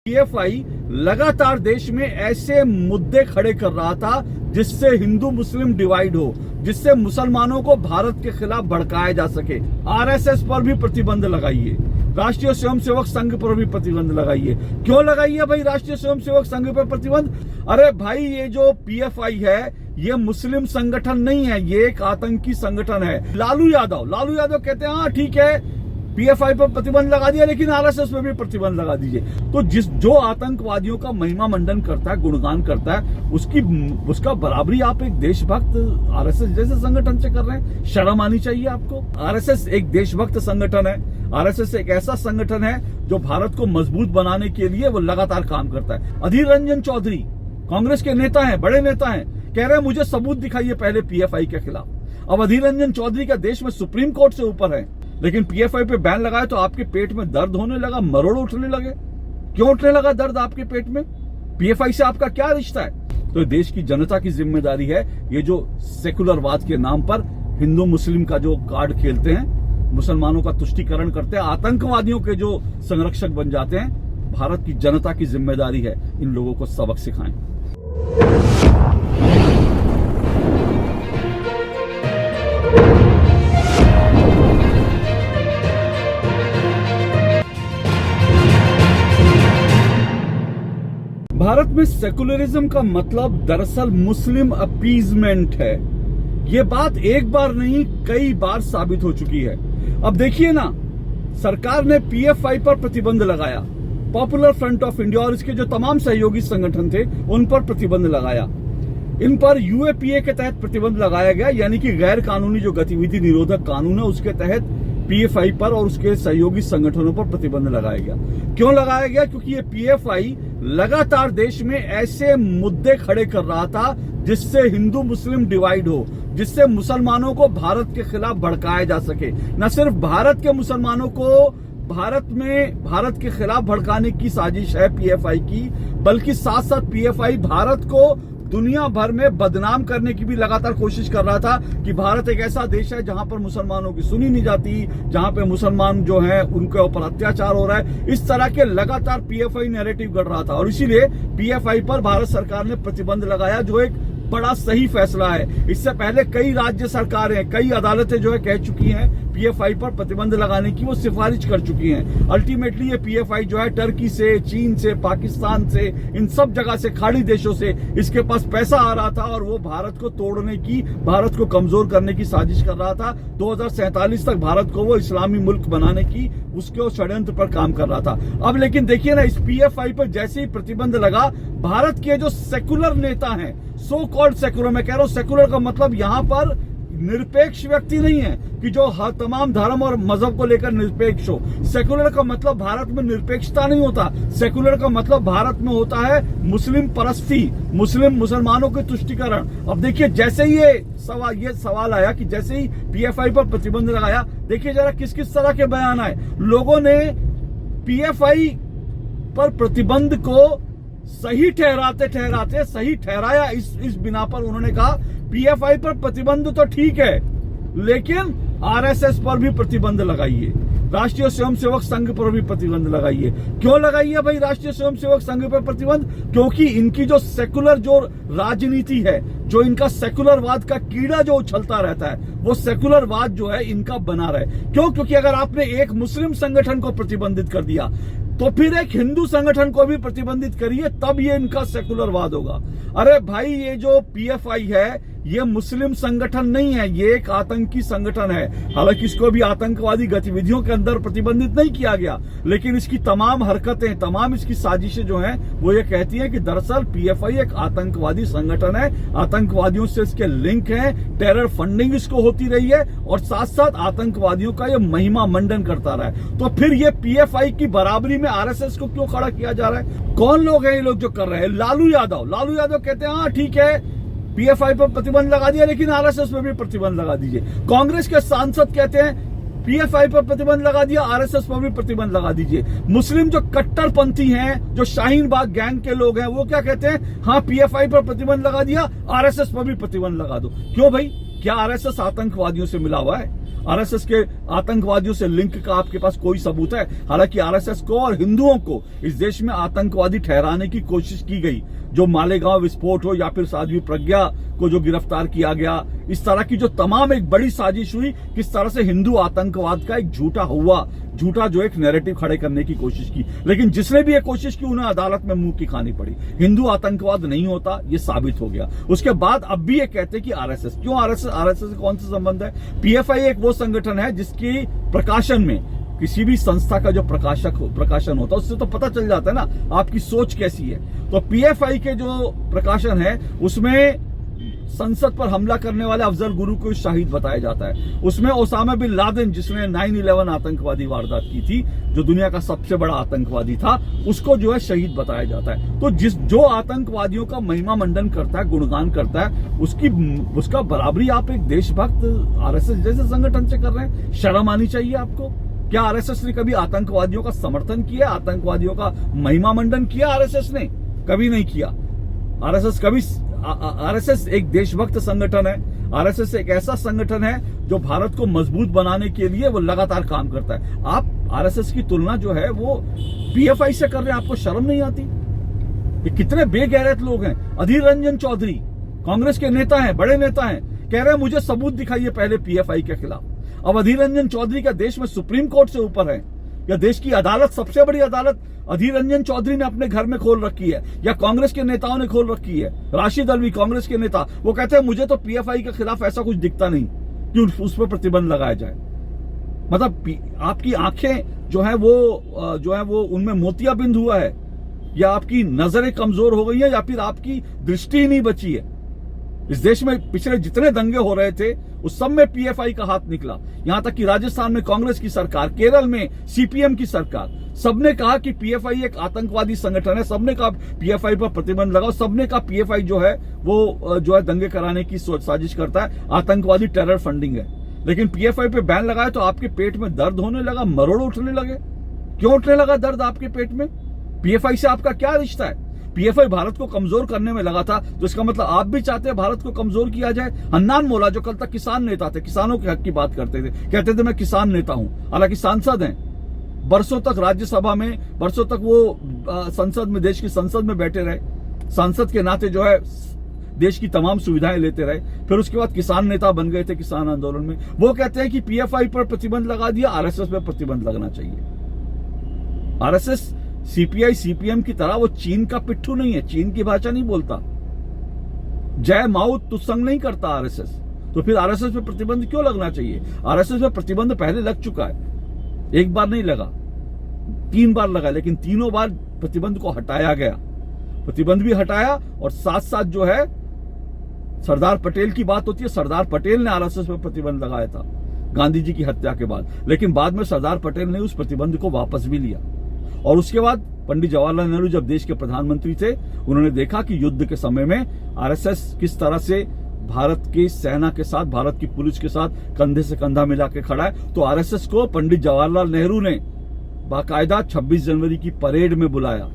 PFI लगातार देश में ऐसे मुद्दे खड़े कर रहा था जिससे हिंदू मुस्लिम डिवाइड हो, जिससे मुसलमानों को भारत के खिलाफ भड़काया जा सके। आरएसएस पर भी प्रतिबंध लगाइए, राष्ट्रीय स्वयंसेवक संघ पर भी प्रतिबंध लगाइए। क्यों लगाइए भाई राष्ट्रीय स्वयंसेवक संघ पर प्रतिबंध? अरे भाई ये जो पीएफआई है ये मुस्लिम संगठन नहीं है, ये एक आतंकी संगठन है। लालू यादव कहते हैं हाँ ठीक है पीएफआई पर प्रतिबंध लगा दिया लेकिन आरएसएस पे भी प्रतिबंध लगा दीजिए। तो जो आतंकवादियों का महिमा मंडन करता है, गुणगान करता है, उसका बराबरी आप एक देशभक्त आरएसएस जैसे संगठन से कर रहे हैं। शर्म आनी चाहिए आपको। आरएसएस एक देशभक्त संगठन है। आरएसएस एक ऐसा संगठन है जो भारत को मजबूत बनाने के लिए वो लगातार काम करता है। अधीर रंजन चौधरी कांग्रेस के नेता हैं, बड़े नेता हैं, कह रहे हैं मुझे सबूत दिखाइए पहले पीएफआई के खिलाफ। अब अधीर रंजन चौधरी का देश में सुप्रीम कोर्ट से ऊपर है, लेकिन पीएफआई पे बैन लगाया तो आपके पेट में दर्द होने लगा, मरोड़ उठने लगे। क्यों उठने लगा दर्द आपके पेट में? पीएफआई से आपका क्या रिश्ता है? तो देश की जनता की जिम्मेदारी है ये जो सेकुलरवाद के नाम पर हिंदू मुस्लिम का जो कार्ड खेलते हैं, मुसलमानों का तुष्टीकरण करते हैं, आतंकवादियों के जो संरक्षक बन जाते हैं, भारत की जनता की जिम्मेदारी है इन लोगों को सबक सिखाएं। भारत में सेकुलरिज्म का मतलब दरअसल मुस्लिम अपीजमेंट है। ये बात एक बार नहीं कई बार साबित हो चुकी है। अब देखिए ना, सरकार ने पीएफआई पर प्रतिबंध लगाया, पॉपुलर फ्रंट ऑफ इंडिया और इसके जो तमाम सहयोगी संगठन थे उन पर प्रतिबंध लगाया। इन पर यूएपीए के तहत प्रतिबंध लगाया गया, यानी कि गैर कानूनी जो गतिविधि निरोधक कानून है उसके तहत पीएफआई पर और उसके सहयोगी संगठनों पर प्रतिबंध लगाया गया। क्यों लगाया गया? क्योंकि ये पीएफआई लगातार देश में ऐसे मुद्दे खड़े कर रहा था जिससे हिंदू मुस्लिम डिवाइड हो, जिससे मुसलमानों को भारत के खिलाफ भड़काया जा सके। न सिर्फ भारत के मुसलमानों को भारत के खिलाफ भड़काने की साजिश है पीएफआई की, बल्कि साथ साथ पीएफआई भारत को दुनिया भर में बदनाम करने की भी लगातार कोशिश कर रहा था कि भारत एक ऐसा देश है जहां पर मुसलमानों की सुनी नहीं जाती, जहां पे मुसलमान जो हैं उनके ऊपर अत्याचार हो रहा है। इस तरह के लगातार पीएफआई नैरेटिव कर रहा था और इसीलिए पीएफआई पर भारत सरकार ने प्रतिबंध लगाया, जो एक बड़ा सही फैसला है। इससे पहले कई राज्य सरकारें, कई अदालतें जो है कह चुकी हैं पीएफआई पर प्रतिबंध लगाने की, वो सिफारिश कर चुकी हैं। अल्टीमेटली ये पीएफआई जो है टर्की से, चीन से, पाकिस्तान से, इन सब जगह से, खाड़ी देशों से इसके पास पैसा आ रहा था और वो भारत को तोड़ने की, भारत को कमजोर करने की साजिश कर रहा था। 2047 तक भारत को वो इस्लामी मुल्क बनाने की उसके षड्यंत्र पर काम कर रहा था। अब लेकिन देखिए ना, इस पीएफआई पर जैसे ही प्रतिबंध लगा, भारत के जो सेकुलर नेता हैं, सो कॉल्ड सेकुलर, मैं कह रहा हूं सेकुलर का मतलब यहां पर निरपेक्ष व्यक्ति नहीं है कि जो हर तमाम धर्म और मजहब को लेकर निरपेक्ष हो। सेकुलर का मतलब भारत में निरपेक्षता नहीं होता। सेकुलर का मतलब भारत में होता है मुस्लिम परस्ती, मुसलमानों के तुष्टीकरण। अब देखिए जैसे ही ये सवाल आया कि जैसे ही पीएफआई पर प्रतिबंध लगाया, देखिए जरा किस किस तरह के बयान आए। लोगों ने पीएफआई पर प्रतिबंध को सही ठहराते सही ठहराया। इस बिना पर उन्होंने कहा पीएफआई पर प्रतिबंध तो ठीक है, लेकिन आरएसएस पर भी प्रतिबंध लगाइए, राष्ट्रीय स्वयंसेवक संघ पर भी प्रतिबंध लगाइए। क्यों लगाइए भाई राष्ट्रीय स्वयंसेवक संघ पर प्रतिबंध? क्योंकि इनकी जो सेकुलर जो राजनीति है, जो इनका सेकुलरवाद का कीड़ा जो उछलता रहता है, वो सेकुलरवाद जो है इनका बना रहे। क्यों? क्योंकि अगर आपने एक मुस्लिम संगठन को प्रतिबंधित कर दिया तो फिर एक हिंदू संगठन को भी प्रतिबंधित करिए, तब ये इनका सेकुलरवाद होगा। अरे भाई ये जो पीएफआई है ये मुस्लिम संगठन नहीं है, ये एक आतंकी संगठन है। हालांकि इसको भी आतंकवादी गतिविधियों के अंदर प्रतिबंधित नहीं किया गया, लेकिन इसकी तमाम हरकतें, तमाम इसकी साजिशें जो हैं वो ये कहती हैं कि दरअसल पीएफआई एक आतंकवादी संगठन है, आतंकवादियों से इसके लिंक हैं, टेरर फंडिंग इसको होती रही है और साथ साथ आतंकवादियों का ये महिमा मंडन करता रहा है। तो फिर ये पीएफआई की बराबरी में आरएसएस को क्यों खड़ा किया जा रहा है? कौन लोग हैं ये लोग जो कर रहे हैं? लालू यादव कहते हैं हाँ ठीक है पीएफआई पर प्रतिबंध लगा दिया लेकिन आरएसएस पर भी प्रतिबंध लगा दीजिए। कांग्रेस के सांसद कहते हैं पीएफआई पर प्रतिबंध लगा दिया, आरएसएस पर भी प्रतिबंध लगा दीजिए। मुस्लिम जो कट्टरपंथी हैं, जो शाहीन बाग गैंग के लोग हैं, वो क्या कहते हैं? हाँ पीएफआई पर प्रतिबंध लगा दिया, आरएसएस पर भी प्रतिबंध लगा दो। क्यों भाई? क्या आरएसएस आतंकवादियों से मिला हुआ है? आरएसएस के आतंकवादियों से लिंक का आपके पास कोई सबूत है? हालांकि आरएसएस को और हिंदुओं को इस देश में आतंकवादी ठहराने की कोशिश की गई, जो मालेगांव विस्फोट हो या फिर साध्वी प्रज्ञा को जो गिरफ्तार किया गया, इस तरह की जो तमाम एक बड़ी साजिश हुई, किस तरह से हिंदू आतंकवाद का एक झूठा जो एक नैरेटिव खड़े करने की कोशिश की। लेकिन जिसने भी ये कोशिश की उन्हें अदालत में मुंह की खानी पड़ी। हिंदू आतंकवाद नहीं होता, ये साबित हो गया। उसके बाद अब भी ये कहते हैं कि आरएसएस, क्यों आरएसएस से कौन सा संबंध है? पीएफआई एक वो संगठन है जिसकी प्रकाशन में, किसी भी संस्था का जो प्रकाशन होता है उससे तो पता चल जाता है ना आपकी सोच कैसी है। तो पीएफआई के जो प्रकाशन है उसमें संसद पर हमला करने वाले अफजल गुरु को शहीद बताया जाता है। उसमें ओसामा बिन लादेन, जिसने 9/11 आतंकवादी वारदात की थी, जो दुनिया का सबसे बड़ा आतंकवादी था, उसको जो है शहीद बताया जाता है। तो जो आतंकवादियों का महिमा मंडन करता है, गुणगान करता है, उसका बराबरी आप एक देशभक्त आरएसएस जैसे संगठन से कर रहे हैं। शर्म आनी चाहिए आपको। क्या आरएसएस ने कभी आतंकवादियों का समर्थन किया, आतंकवादियों का महिमा मंडन किया? आरएसएस ने कभी नहीं किया। आरएसएस एक देशभक्त संगठन है। आरएसएस एक ऐसा संगठन है जो भारत को मजबूत बनाने के लिए वो लगातार काम करता है। आप आरएसएस की तुलना जो है वो पीएफआई से कर रहे हैं, आपको शर्म नहीं आती? ये कितने बेगैरत लोग हैं। अधीर रंजन चौधरी कांग्रेस के नेता हैं, बड़े नेता हैं, कह रहे हैं मुझे सबूत दिखाइए पहले पीएफआई के खिलाफ। अब अधीर रंजन चौधरी का देश में सुप्रीम कोर्ट से ऊपर है, या देश की अदालत, सबसे बड़ी अदालत अधीर रंजन चौधरी ने अपने घर में खोल रखी है, या कांग्रेस के नेताओं ने खोल रखी है। राशिद अलवी कांग्रेस के नेता, वो कहते हैं मुझे तो पीएफआई के खिलाफ ऐसा कुछ दिखता नहीं कि उस पर प्रतिबंध लगाया जाए। मतलब आपकी आंखें जो है वो उनमें मोतियाबिंद हुआ है, या आपकी नजरें कमजोर हो गई है, या फिर आपकी दृष्टि नहीं बची है। इस देश में पिछले जितने दंगे हो रहे थे उस सब में पीएफआई का हाथ निकला। यहां तक कि राजस्थान में कांग्रेस की सरकार, केरल में सीपीएम की सरकार, सबने कहा कि पीएफआई एक आतंकवादी संगठन है, सबने कहा पीएफआई पर प्रतिबंध लगाओ, सबने कहा पीएफआई जो है वो जो है दंगे कराने की साजिश करता है, आतंकवादी टेरर फंडिंग है। लेकिन पीएफआई पे बैन लगाया तो आपके पेट में दर्द होने लगा, मरोड़ उठने लगे। क्यों उठने लगा दर्द आपके पेट में? पीएफआई से आपका क्या रिश्ता है? पीएफआई भारत को कमजोर करने में लगा था, तो इसका मतलब आप भी चाहते हैं भारत को कमजोर किया जाए। हन्नान मोला, जो कल तक किसान नेता थे, किसानों के हक की बात करते थे, कहते थे मैं किसान नेता हूं, हालांकि सांसद हैं, बरसों तक राज्यसभा में, बरसों तक वो संसद में, देश की संसद में बैठे रहे, सांसद के नाते जो है देश की तमाम सुविधाएं लेते रहे। फिर उसके बाद किसान नेता बन गए थे किसान आंदोलन में। वो कहते हैं कि पीएफआई पर प्रतिबंध लगा दिया, आरएसएस पर प्रतिबंध लगना चाहिए। आरएसएस सीपीआई सीपीएम की तरह वो चीन का पिट्ठू नहीं है, चीन की भाषा नहीं बोलता, जय माओ तुत्संग नहीं करता आरएसएस। तो फिर आरएसएस पे प्रतिबंध क्यों लगना चाहिए? आरएसएस पे प्रतिबंध पहले लग चुका है, एक बार नहीं लगा, 3 बार लगा, लेकिन तीनों बार प्रतिबंध को हटाया गया। प्रतिबंध भी हटाया और साथ साथ जो है सरदार पटेल की बात होती है, सरदार पटेल ने आरएसएस पर प्रतिबंध लगाया था गांधी जी की हत्या के बाद, लेकिन बाद में सरदार पटेल ने उस प्रतिबंध को वापस भी लिया। और उसके बाद पंडित जवाहरलाल नेहरू जब देश के प्रधानमंत्री थे, उन्होंने देखा कि युद्ध के समय में आरएसएस किस तरह से भारत की सेना के साथ, भारत की पुलिस के साथ कंधे से कंधा मिला के खड़ा है। तो आरएसएस को पंडित जवाहरलाल नेहरू ने बाकायदा 26 जनवरी की परेड में बुलाया।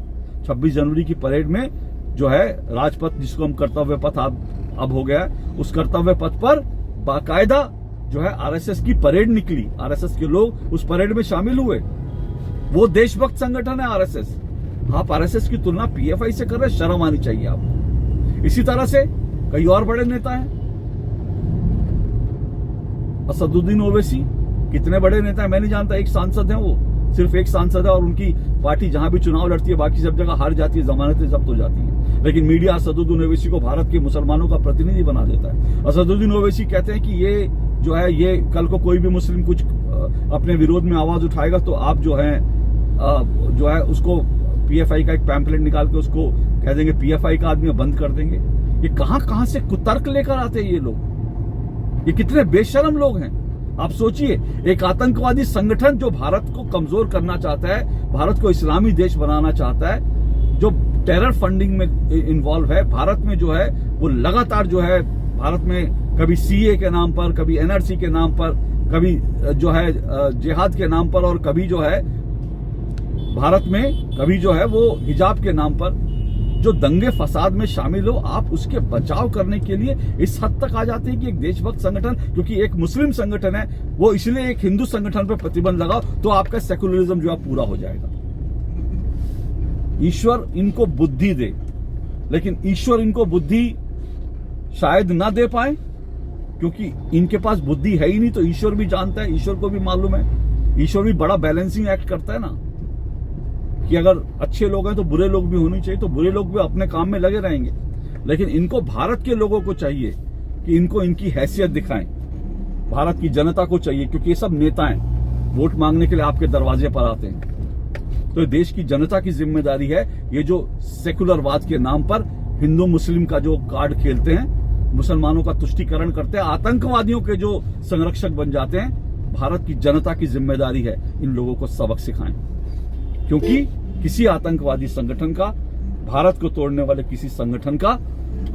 26 जनवरी की परेड में जो है राजपथ, जिसको हम कर्तव्य पथ अब हो गया है, उस कर्तव्य पथ पर बाकायदा जो है आरएसएस की परेड निकली। आरएसएस के लोग उस परेड में शामिल हुए। वो देशभक्त संगठन है आरएसएस। आप आरएसएस की तुलना पीएफआई से कर रहे, शर्म आनी चाहिए आपको। इसी तरह से कई और बड़े नेता हैं। असदुद्दीन ओवैसी, कितने बड़े नेता है मैं नहीं जानता, एक सांसद है, वो सिर्फ एक सांसद है, और उनकी पार्टी जहां भी चुनाव लड़ती है बाकी सब जगह हार जाती है, जमानतें जब्त हो जाती है, लेकिन मीडिया असदुद्दीन ओवैसी को भारत के मुसलमानों का प्रतिनिधि बना देता है। असदुद्दीन ओवैसी कहते हैं कि ये जो है, ये कल को कोई भी मुस्लिम कुछ अपने विरोध में आवाज उठाएगा तो आप जो है उसको पीएफआई का एक पैम्पलेट निकाल के उसको कह देंगे पीएफआई का आदमी, बंद कर देंगे। ये कहां से कुतर्क लेकर आते हैं ये लोग? ये कितने बेशर्म लोग हैं। आप सोचिए, एक आतंकवादी संगठन जो भारत को कमजोर करना चाहता है, भारत को इस्लामी देश बनाना चाहता है, जो टेरर फंडिंग में इन्वॉल्व है, भारत में जो है वो लगातार जो है भारत में कभी सीए के नाम पर, कभी एनआरसी के नाम पर, कभी जो है जिहाद के नाम पर, और कभी जो है भारत में कभी जो है वो हिजाब के नाम पर जो दंगे फसाद में शामिल हो, आप उसके बचाव करने के लिए इस हद तक आ जाते हैं कि एक देशभक्त संगठन, क्योंकि एक मुस्लिम संगठन है, वो इसलिए एक हिंदू संगठन पर प्रतिबंध लगाओ तो आपका सेकुलरिज्म जो है पूरा हो जाएगा। ईश्वर इनको बुद्धि दे, लेकिन ईश्वर इनको बुद्धि शायद ना दे पाए, क्योंकि इनके पास बुद्धि है ही नहीं। तो ईश्वर भी जानता है, ईश्वर को भी मालूम है, ईश्वर भी बड़ा बैलेंसिंग एक्ट करता है ना, कि अगर अच्छे लोग हैं तो बुरे लोग भी होने चाहिए, तो बुरे लोग भी अपने काम में लगे रहेंगे। लेकिन इनको भारत के लोगों को चाहिए कि इनको इनकी हैसियत दिखाएं, भारत की जनता को चाहिए, क्योंकि ये सब नेता हैं, वोट मांगने के लिए आपके दरवाजे पर आते हैं। तो देश की जनता की जिम्मेदारी है, ये जो सेकुलरवाद के नाम पर हिंदू मुस्लिम का जो कार्ड खेलते हैं, मुसलमानों का तुष्टीकरण करते हैं, आतंकवादियों के जो संरक्षक बन जाते हैं, भारत की जनता की जिम्मेदारी है इन लोगों को सबक सिखाएं। क्योंकि किसी आतंकवादी संगठन का, भारत को तोड़ने वाले किसी संगठन का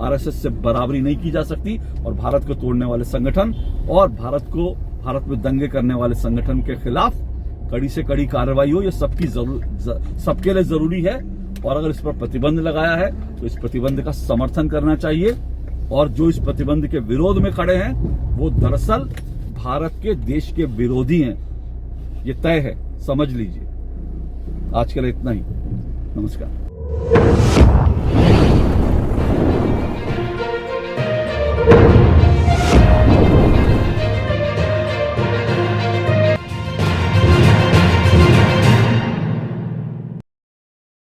आरएसएस से बराबरी नहीं की जा सकती, और भारत को तोड़ने वाले संगठन और भारत में दंगे करने वाले संगठन के खिलाफ कड़ी से कड़ी कार्रवाई हो, ये सबके लिए जरूरी है। और अगर इस पर प्रतिबंध लगाया है तो इस प्रतिबंध का समर्थन करना चाहिए, और जो इस प्रतिबंध के विरोध में खड़े हैं वो दरअसल भारत के देश के विरोधी हैं, ये तय है, समझ लीजिए। आज के लिए इतना ही, नमस्कार।